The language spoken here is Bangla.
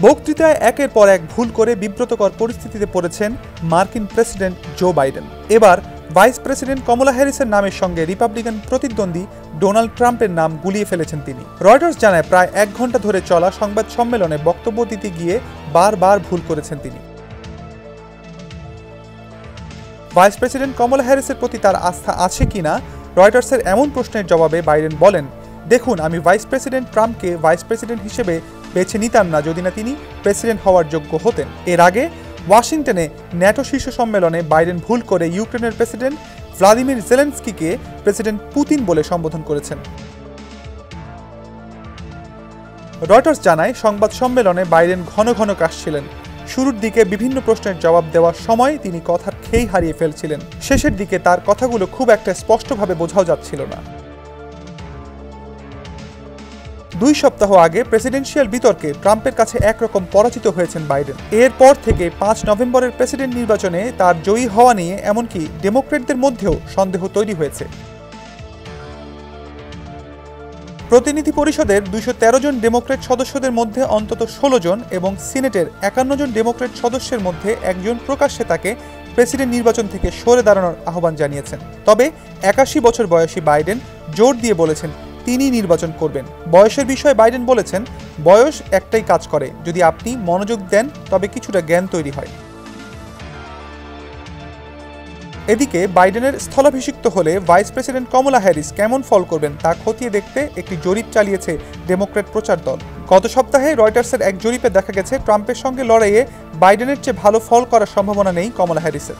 বক্তৃতায় একের পর এক ভুল করে বিব্রতকর পরিস্থিতিতে পড়েছেন মার্কিন প্রেসিডেন্ট জো বাইডেন। এবার ভাইস প্রেসিডেন্ট কমলা হ্যারিসের নামের সঙ্গে রিপাবলিকান প্রতিদ্বন্দ্বী ডোনাল্ড ট্রাম্পের নাম গুলিয়ে ফেলেছেন তিনি। রয়টার্স জানায়, প্রায় 1 ঘন্টা ধরে চলা সংবাদ সম্মেলনে বক্তব্য দিতে গিয়ে বারবার ভুল করেছেন তিনি। ভাইস প্রেসিডেন্ট কমলা হ্যারিসের প্রতি তার আস্থা আছে কিনা রয়টার্সের এমন প্রশ্নের জবাবে বাইডেন বলেন, দেখুন, আমি ভাইস প্রেসিডেন্ট ট্রাম্পকে ভাইস প্রেসিডেন্ট হিসেবে বেছে নিতাম না যদি না তিনি প্রেসিডেন্ট হওয়ার যোগ্য হতেন। এর আগে ওয়াশিংটনে ন্যাটো শীর্ষ সম্মেলনে বাইডেন ভুল করে ইউক্রেনের প্রেসিডেন্ট ভ্লাদিমির জেলেনস্কিকে প্রেসিডেন্ট পুতিন বলে সম্বোধন করেছেন। রয়টার্স জানায়, সংবাদ সম্মেলনে বাইডেন ঘন ঘন কাশছিলেন। শুরুর দিকে বিভিন্ন প্রশ্নের জবাব দেওয়ার সময় তিনি কথার খেই হারিয়ে ফেলছিলেন। শেষের দিকে তার কথাগুলো খুব একটা স্পষ্টভাবে বোঝাও যাচ্ছিল না। 2 সপ্তাহ আগে প্রেসিডেন্সিয়াল বিতর্কে ট্রাম্পের কাছে একরকম পরাজিত হয়েছেন বাইডেন। এরপর থেকে 5 নভেম্বরের প্রেসিডেন্ট নির্বাচনে তার জয়ী হওয়া নিয়ে এমনকি ডেমোক্রেটদের মধ্যেও সন্দেহ তৈরি হয়েছে। প্রতিনিধি পরিষদের 213 জন ডেমোক্রেট সদস্যদের মধ্যে অন্তত 16 জন এবং সিনেটের 51 জন ডেমোক্রেট সদস্যের মধ্যে একজন প্রকাশ্যে তাকে প্রেসিডেন্ট নির্বাচন থেকে সরে দাঁড়ানোর আহ্বান জানিয়েছেন। তবে 81 বছর বয়সী বাইডেন জোর দিয়ে বলেছেন তিনি নির্বাচন করবেন। বয়সের বিষয়ে বাইডেন বলেছেন, বয়স একটাই কাজ করে, যদি আপনি মনোযোগ দেন তবে কিছুটা জ্ঞান তৈরি হয়। এদিকে বাইডেনের স্থলাভিষিক্ত হলে ভাইস প্রেসিডেন্ট কমলা হ্যারিস কেমন ফল করবেন তা খতিয়ে দেখতে একটি জরিপ চালিয়েছে ডেমোক্র্যাট প্রচার দল। গত সপ্তাহে রয়টার্সের এক জরিপে দেখা গেছে ট্রাম্পের সঙ্গে লড়াইয়ে বাইডেনের চেয়ে ভালো ফল করার সম্ভাবনা নেই কমলা হ্যারিসের।